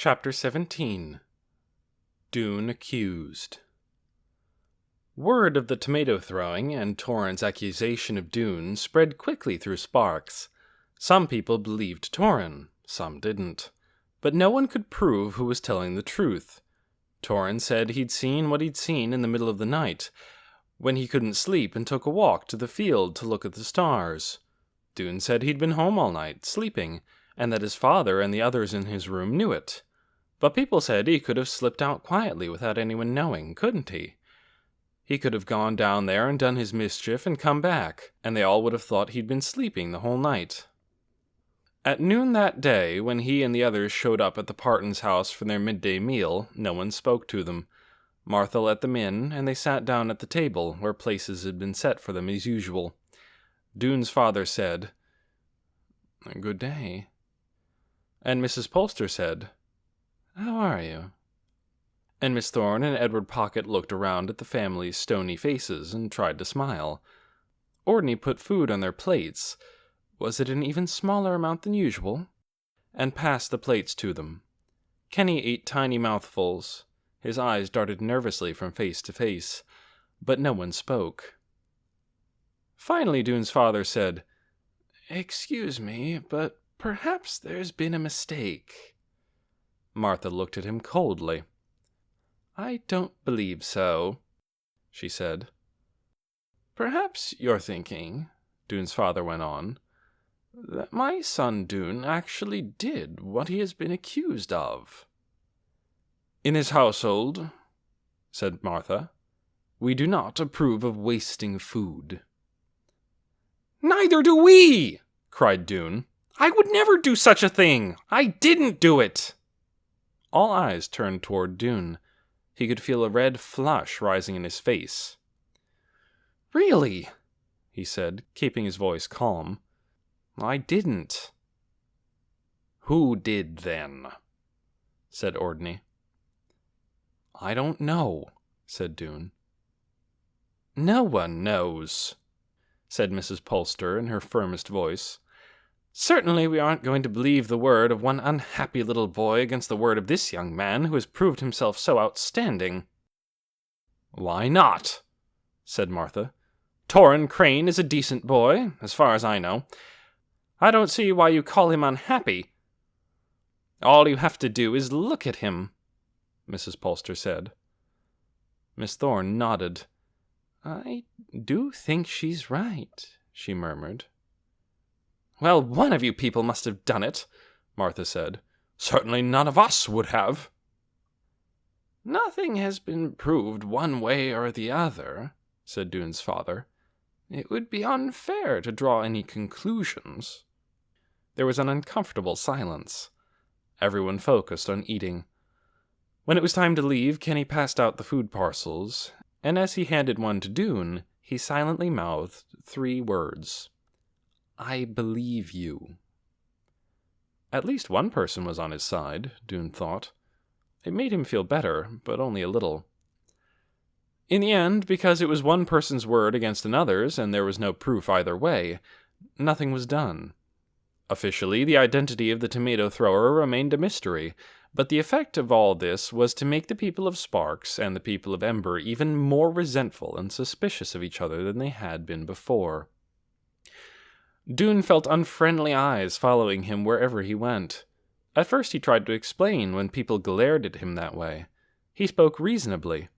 Chapter 17. Doon Accused. Word of the tomato throwing and Torrhen's accusation of Doon spread quickly through Sparks. Some people believed Torrhen, some didn't. But no one could prove who was telling the truth. Torrhen said he'd seen what he'd seen in the middle of the night, when he couldn't sleep and took a walk to the field to look at the stars. Doon said he'd been home all night, sleeping, and that his father and the others in his room knew it. But people said he could have slipped out quietly without anyone knowing, couldn't he? He could have gone down there and done his mischief and come back, and they all would have thought he'd been sleeping the whole night. At noon that day, when he and the others showed up at the Partons' house for their midday meal, no one spoke to them. Martha let them in, and they sat down at the table, where places had been set for them as usual. Doon's father said, "Good day." And Mrs. Polster said, "How are you?" And Miss Thorne and Edward Pocket looked around at the family's stony faces and tried to smile. Ordney put food on their plates, was it an even smaller amount than usual, and passed the plates to them. Kenny ate tiny mouthfuls. His eyes darted nervously from face to face, but no one spoke. Finally, Doon's father said, "Excuse me, but perhaps there's been a mistake." Martha looked at him coldly. "I don't believe so," she said. "Perhaps you're thinking," Doon's father went on, "that my son Doon actually did what he has been accused of." "In this household," said Martha, "we do not approve of wasting food." "Neither do we!" cried Doon. "I would never do such a thing! I didn't do it!" All eyes turned toward Doon. He could feel a red flush rising in his face. "Really," he said, keeping his voice calm, "I didn't." "Who did, then?" said Ordney. "I don't know," said Doon. "No one knows," said Mrs. Polster in her firmest voice. "Certainly we aren't going to believe the word of one unhappy little boy against the word of this young man who has proved himself so outstanding." "Why not?" said Martha. "Torrhen Crane is a decent boy, as far as I know. I don't see why you call him unhappy." "All you have to do is look at him," Mrs. Polster said. Miss Thorne nodded. "I do think she's right," she murmured. "Well, one of you people must have done it," Martha said. "Certainly none of us would have." "Nothing has been proved one way or the other," said Doon's father. "It would be unfair to draw any conclusions." There was an uncomfortable silence. Everyone focused on eating. When it was time to leave, Kenny passed out the food parcels, and as he handed one to Doon, he silently mouthed 3 words. "I believe you." At least one person was on his side, Doon thought. It made him feel better, but only a little. In the end, because it was one person's word against another's, and there was no proof either way, nothing was done. Officially, the identity of the tomato thrower remained a mystery, but the effect of all this was to make the people of Sparks and the people of Ember even more resentful and suspicious of each other than they had been before. Doon felt unfriendly eyes following him wherever he went. At first he tried to explain when people glared at him that way. He spoke reasonably.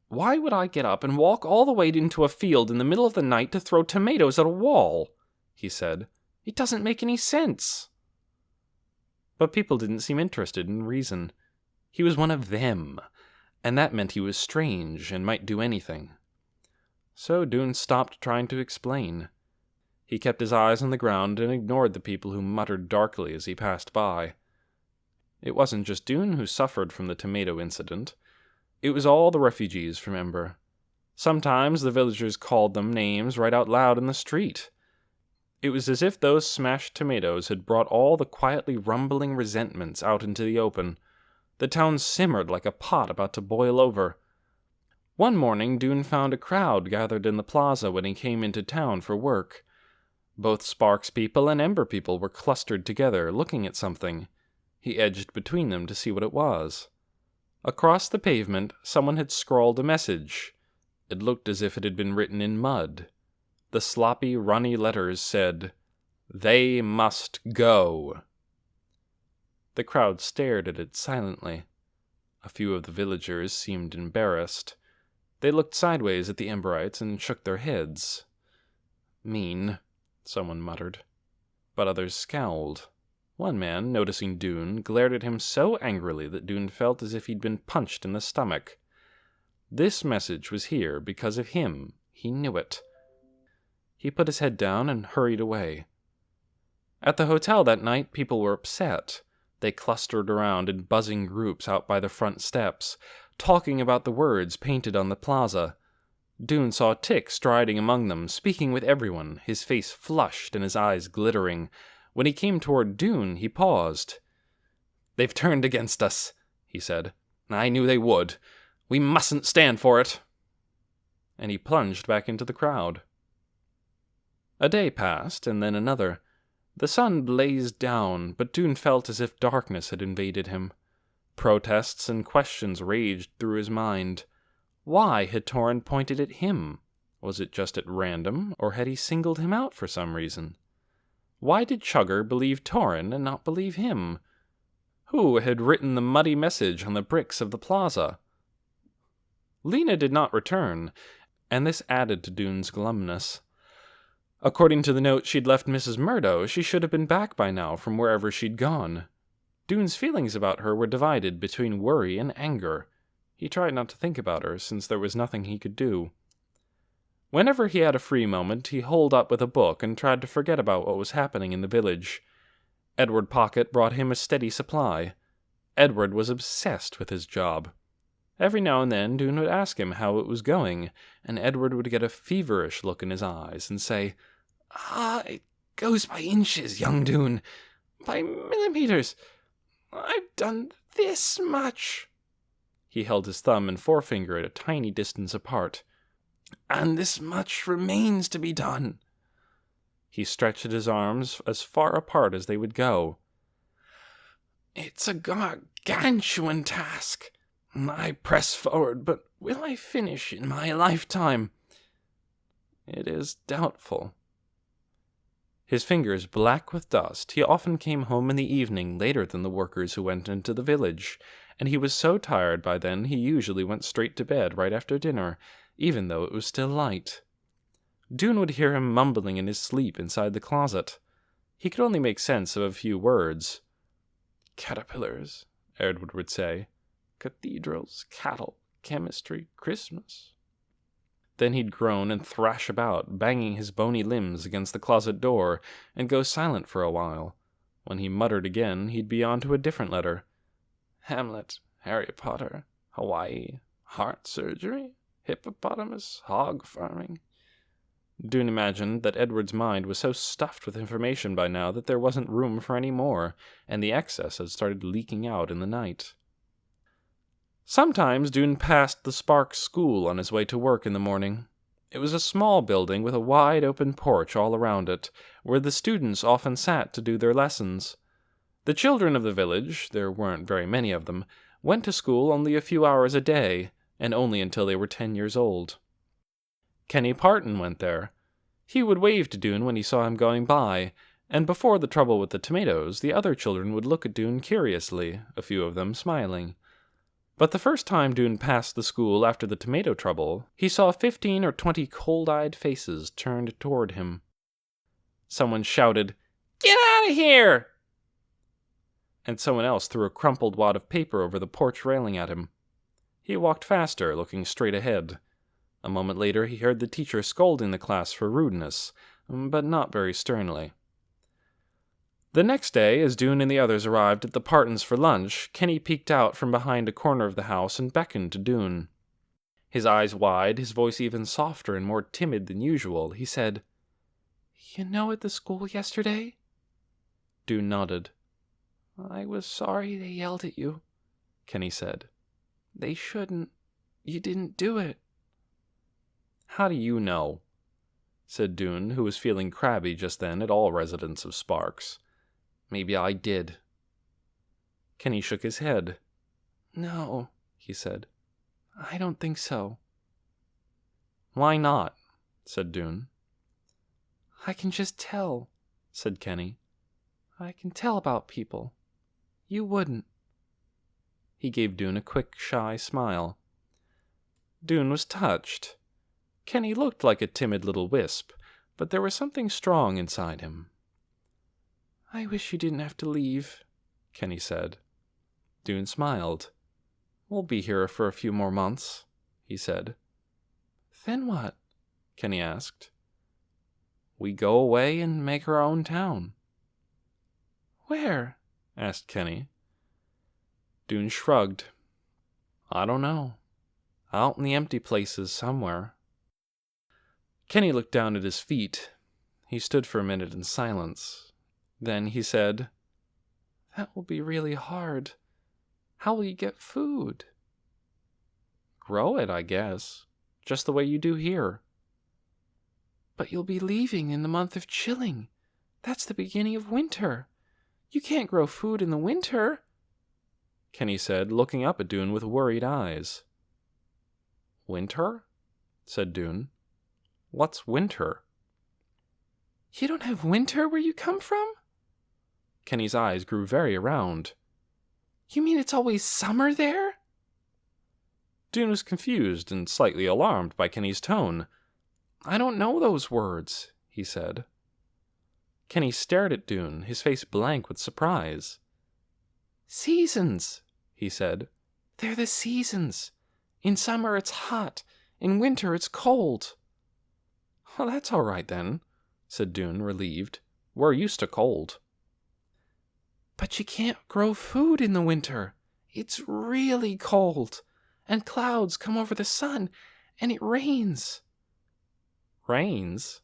"Why would I get up and walk all the way into a field in the middle of the night to throw tomatoes at a wall?" he said. "It doesn't make any sense." But people didn't seem interested in reason. He was one of them, and that meant he was strange and might do anything. So Doon stopped trying to explain. He kept his eyes on the ground and ignored the people who muttered darkly as he passed by. It wasn't just Doon who suffered from the tomato incident. It was all the refugees from Ember. Sometimes the villagers called them names right out loud in the street. It was as if those smashed tomatoes had brought all the quietly rumbling resentments out into the open. The town simmered like a pot about to boil over. One morning Doon found a crowd gathered in the plaza when he came into town for work. Both Sparks people and Ember people were clustered together, looking at something. He edged between them to see what it was. Across the pavement, someone had scrawled a message. It looked as if it had been written in mud. The sloppy, runny letters said, "They must go." The crowd stared at it silently. A few of the villagers seemed embarrassed. They looked sideways at the Emberites and shook their heads. "Mean," someone muttered. But others scowled. One man, noticing Doon, glared at him so angrily that Doon felt as if he'd been punched in the stomach. This message was here because of him. He knew it. He put his head down and hurried away. At the hotel that night, people were upset. They clustered around in buzzing groups out by the front steps, talking about the words painted on the plaza. Doon saw Tick striding among them, speaking with everyone, his face flushed and his eyes glittering. When he came toward Doon, he paused. "They've turned against us," he said. "I knew they would. We mustn't stand for it." And he plunged back into the crowd. A day passed, and then another. The sun blazed down, but Doon felt as if darkness had invaded him. Protests and questions raged through his mind. Why had Torrhen pointed at him? Was it just at random, or had he singled him out for some reason? Why did Chugger believe Torrhen and not believe him? Who had written the muddy message on the bricks of the plaza? Lena did not return, and this added to Doon's glumness. According to the note she'd left Mrs. Murdo, she should have been back by now from wherever she'd gone. Doon's feelings about her were divided between worry and anger. He tried not to think about her, since there was nothing he could do. Whenever he had a free moment, he holed up with a book and tried to forget about what was happening in the village. Edward Pocket brought him a steady supply. Edward was obsessed with his job. Every now and then, Doon would ask him how it was going, and Edward would get a feverish look in his eyes and say, "It goes by inches, young Doon. By millimeters. I've done this much." He held his thumb and forefinger at a tiny distance apart. "And this much remains to be done." He stretched his arms as far apart as they would go. "It's a gargantuan task. I press forward, but will I finish in my lifetime?" "It is doubtful." His fingers black with dust, he often came home in the evening later than the workers who went into the village, and he was so tired by then he usually went straight to bed right after dinner, even though it was still light. Doon would hear him mumbling in his sleep inside the closet. He could only make sense of a few words. "Caterpillars," Edward would say. "Cathedrals, cattle, chemistry, Christmas." Then he'd groan and thrash about, banging his bony limbs against the closet door, and go silent for a while. When he muttered again, he'd be on to a different letter. "Hamlet, Harry Potter, Hawaii, heart surgery, hippopotamus, hog farming." Doon imagined that Edward's mind was so stuffed with information by now that there wasn't room for any more, and the excess had started leaking out in the night. Sometimes Doon passed the Sparks School on his way to work in the morning. It was a small building with a wide open porch all around it, where the students often sat to do their lessons. The children of the village, there weren't very many of them, went to school only a few hours a day, and only until they were 10 years old. Kenny Parton went there. He would wave to Doon when he saw him going by, and before the trouble with the tomatoes, the other children would look at Doon curiously, a few of them smiling. But the first time Doon passed the school after the tomato trouble, he saw 15 or 20 cold-eyed faces turned toward him. Someone shouted, "Get out of here!" And someone else threw a crumpled wad of paper over the porch railing at him. He walked faster, looking straight ahead. A moment later, he heard the teacher scolding the class for rudeness, but not very sternly. The next day, as Doon and the others arrived at the Partons for lunch, Kenny peeked out from behind a corner of the house and beckoned to Doon. His eyes wide, his voice even softer and more timid than usual, he said, "You know at the school yesterday?" Doon nodded. "I was sorry they yelled at you," Kenny said. "They shouldn't. You didn't do it." "How do you know?" said Doon, who was feeling crabby just then at all residents of Sparks. "Maybe I did." Kenny shook his head. "No," he said. "I don't think so." "Why not?" said Doon. "I can just tell," said Kenny. "I can tell about people. You wouldn't." He gave Doon a quick, shy smile. Doon was touched. Kenny looked like a timid little wisp, but there was something strong inside him. "I wish you didn't have to leave," Kenny said. Doon smiled. "We'll be here for a few more months," he said. "Then what?" Kenny asked. "We go away and make our own town." "Where?" asked Kenny. Doon shrugged. "I don't know. Out in the empty places somewhere." Kenny looked down at his feet. He stood for a minute in silence. Then he said, "That will be really hard. How will you get food?" "Grow it, I guess. Just the way you do here." "But you'll be leaving in the month of chilling. That's the beginning of winter. You can't grow food in the winter," Kenny said, looking up at Doon with worried eyes. "Winter?" said Doon. "What's winter?" "You don't have winter where you come from?" Kenny's eyes grew very round. "You mean it's always summer there?" Doon was confused and slightly alarmed by Kenny's tone. "I don't know those words," he said. Kenny stared at Doon, his face blank with surprise. "Seasons," he said. "They're the seasons. In summer it's hot. In winter it's cold." "Well, that's all right then," said Doon, relieved. "We're used to cold." "But you can't grow food in the winter. It's really cold. And clouds come over the sun, and it rains." "Rains?"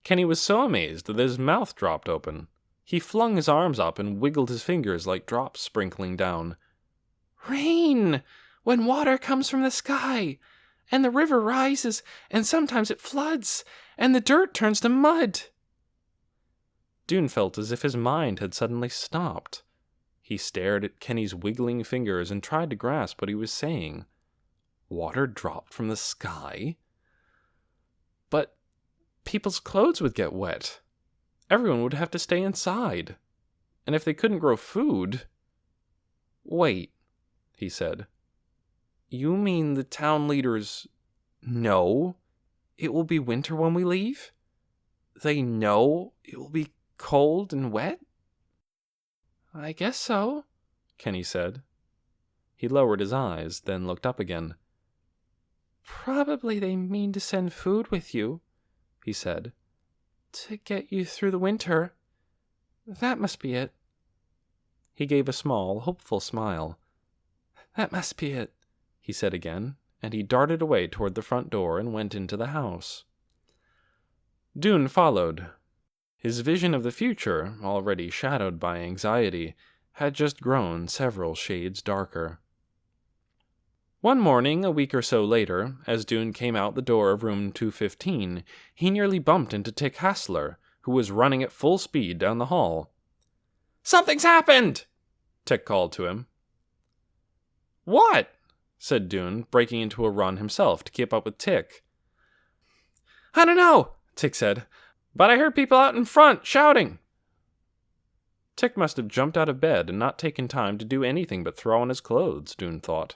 Kenny was so amazed that his mouth dropped open. He flung his arms up and wiggled his fingers like drops sprinkling down. "Rain! When water comes from the sky, and the river rises, and sometimes it floods, and the dirt turns to mud." Doon felt as if his mind had suddenly stopped. He stared at Kenny's wiggling fingers and tried to grasp what he was saying. Water dropped from the sky? But people's clothes would get wet. Everyone would have to stay inside. And if they couldn't grow food... "Wait," he said. "You mean the town leaders know it will be winter when we leave? They know it will be cold and wet?" "I guess so," Kenny said. He lowered his eyes, then looked up again. "Probably they mean to send food with you," he said, "to get you through the winter. That must be it." He gave a small, hopeful smile. "That must be it," he said again, and he darted away toward the front door and went into the house. Doon followed. His vision of the future, already shadowed by anxiety, had just grown several shades darker. One morning, a week or so later, as Doon came out the door of room 215, he nearly bumped into Tick Hassler, who was running at full speed down the hall. "Something's happened!" Tick called to him. "What?" said Doon, breaking into a run himself to keep up with Tick. "I don't know," Tick said, "but I heard people out in front shouting." Tick must have jumped out of bed and not taken time to do anything but throw on his clothes, Doon thought.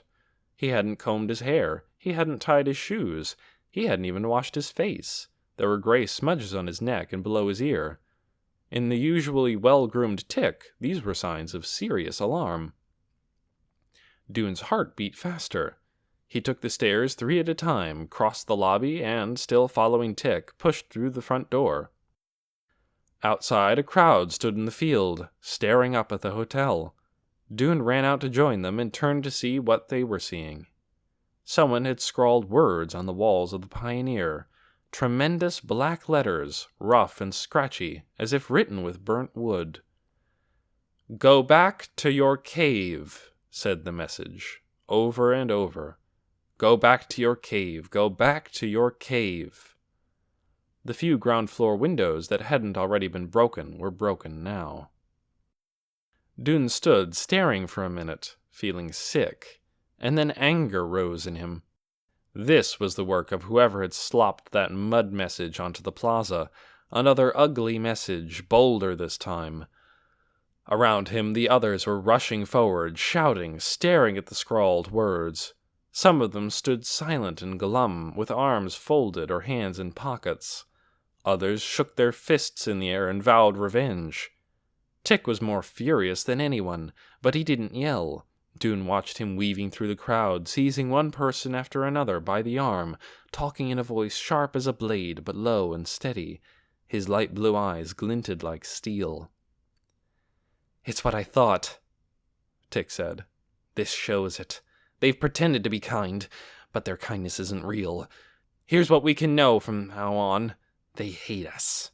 He hadn't combed his hair, he hadn't tied his shoes, he hadn't even washed his face. There were gray smudges on his neck and below his ear. In the usually well-groomed Tick, these were signs of serious alarm. Doon's heart beat faster. He took the stairs 3 at a time, crossed the lobby, and, still following Tick, pushed through the front door. Outside, a crowd stood in the field, staring up at the hotel. Doon ran out to join them and turned to see what they were seeing. Someone had scrawled words on the walls of the Pioneer, tremendous black letters, rough and scratchy, as if written with burnt wood. "Go back to your cave," said the message, over and over. "Go back to your cave. Go back to your cave." The few ground floor windows that hadn't already been broken were broken now. Doon stood, staring for a minute, feeling sick, and then anger rose in him. This was the work of whoever had slopped that mud message onto the plaza, another ugly message, bolder this time. Around him the others were rushing forward, shouting, staring at the scrawled words. Some of them stood silent and glum, with arms folded or hands in pockets. Others shook their fists in the air and vowed revenge. Tick was more furious than anyone, but he didn't yell. Doon watched him weaving through the crowd, seizing one person after another by the arm, talking in a voice sharp as a blade but low and steady. His light blue eyes glinted like steel. "It's what I thought," Tick said. "This shows it. They've pretended to be kind, but their kindness isn't real. Here's what we can know from now on. They hate us."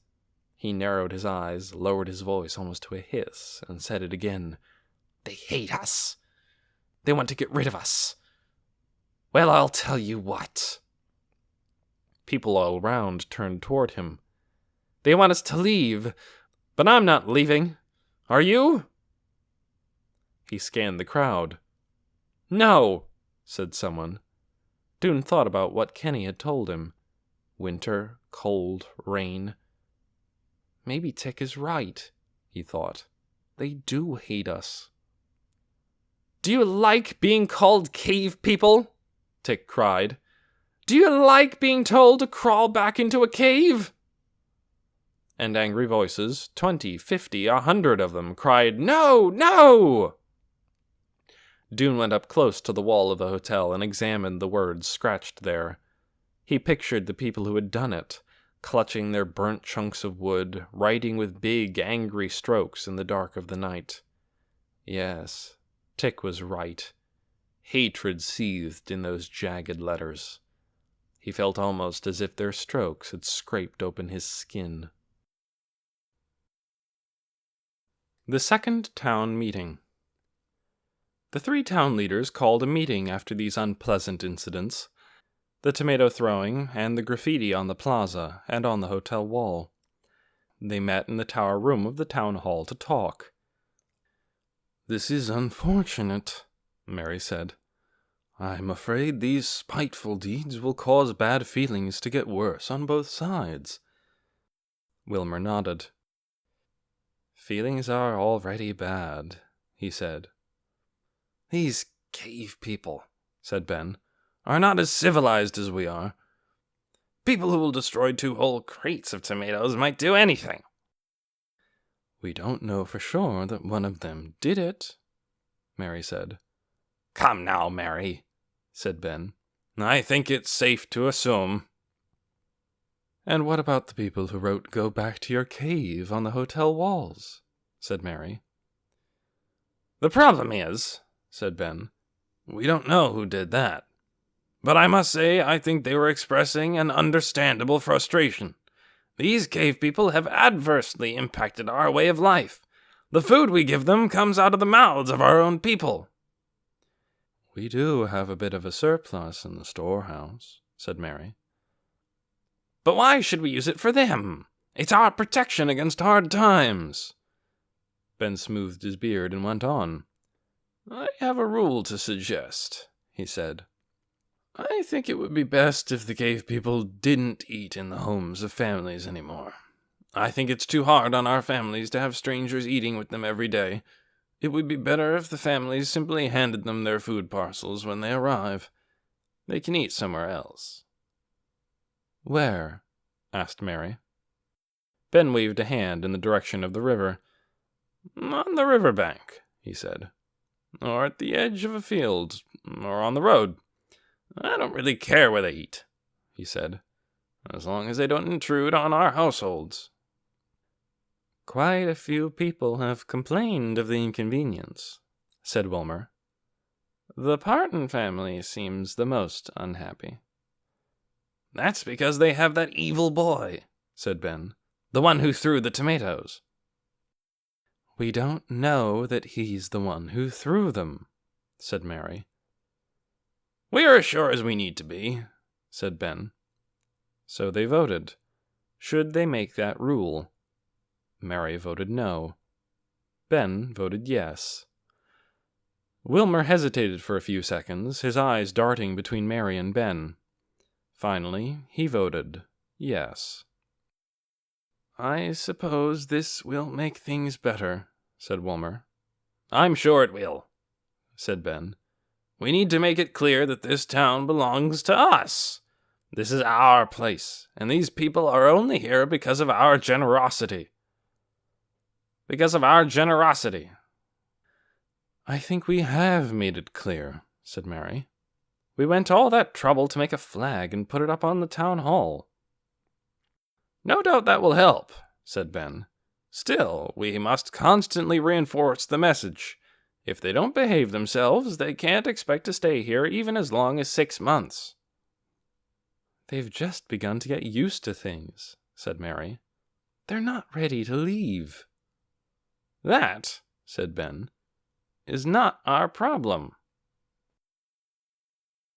He narrowed his eyes, lowered his voice almost to a hiss, and said it again. "They hate us. They want to get rid of us. Well, I'll tell you what." People all around turned toward him. "They want us to leave, but I'm not leaving. Are you?" He scanned the crowd. "No," said someone. Doon thought about what Kenny had told him. Winter, cold, rain. Maybe Tick is right, he thought. They do hate us. "Do you like being called cave people?" Tick cried. "Do you like being told to crawl back into a cave?" And angry voices, 20, 50, 100 of them, cried, "No! No!" Doon went up close to the wall of the hotel and examined the words scratched there. He pictured the people who had done it, clutching their burnt chunks of wood, writing with big, angry strokes in the dark of the night. Yes, Tick was right. Hatred seethed in those jagged letters. He felt almost as if their strokes had scraped open his skin. The second town meeting. The 3 town leaders called a meeting after these unpleasant incidents, the tomato throwing and the graffiti on the plaza and on the hotel wall. They met in the tower room of the town hall to talk. "This is unfortunate," Mary said. "I'm afraid these spiteful deeds will cause bad feelings to get worse on both sides." Wilmer nodded. "Feelings are already bad," he said. "These cave people," said Ben, "are not as civilized as we are. People who will destroy 2 whole crates of tomatoes might do anything." "We don't know for sure that one of them did it," Mary said. "Come now, Mary," said Ben. "I think it's safe to assume." "And what about the people who wrote 'Go back to your cave' on the hotel walls?" said Mary. "The problem is," said Ben, "we don't know who did that. But I must say I think they were expressing an understandable frustration. These cave people have adversely impacted our way of life. The food we give them comes out of the mouths of our own people." "We do have a bit of a surplus in the storehouse," said Mary. "But why should we use it for them? It's our protection against hard times." Ben smoothed his beard and went on. "I have a rule to suggest," he said. "I think it would be best if the cave people didn't eat in the homes of families anymore. I think it's too hard on our families to have strangers eating with them every day. It would be better if the families simply handed them their food parcels when they arrive. They can eat somewhere else." "Where?" asked Mary. Ben waved a hand in the direction of the river. "On the river bank," he said. "Or at the edge of a field, or on the road. I don't really care where they eat," he said, "as long as they don't intrude on our households." "Quite a few people have complained of the inconvenience," said Wilmer. "The Parton family seems the most unhappy." "That's because they have that evil boy," said Ben, "the one who threw the tomatoes." "We don't know that he's the one who threw them," said Mary. "We're as sure as we need to be," said Ben. So they voted. Should they make that rule? Mary voted no. Ben voted yes. Wilmer hesitated for a few seconds, his eyes darting between Mary and Ben. Finally, he voted yes. "I suppose this will make things better," said Wilmer. "I'm sure it will," said Ben. "We need to make it clear that this town belongs to us. This is our place, and these people are only here because of our generosity. Because of our generosity." "I think we have made it clear," said Mary. "We went all that trouble to make a flag and put it up on the town hall." "No doubt that will help," said Ben. "Still, we must constantly reinforce the message. If they don't behave themselves, they can't expect to stay here even as long as 6 months." "They've just begun to get used to things," said Mary. "They're not ready to leave." "That," said Ben, "is not our problem.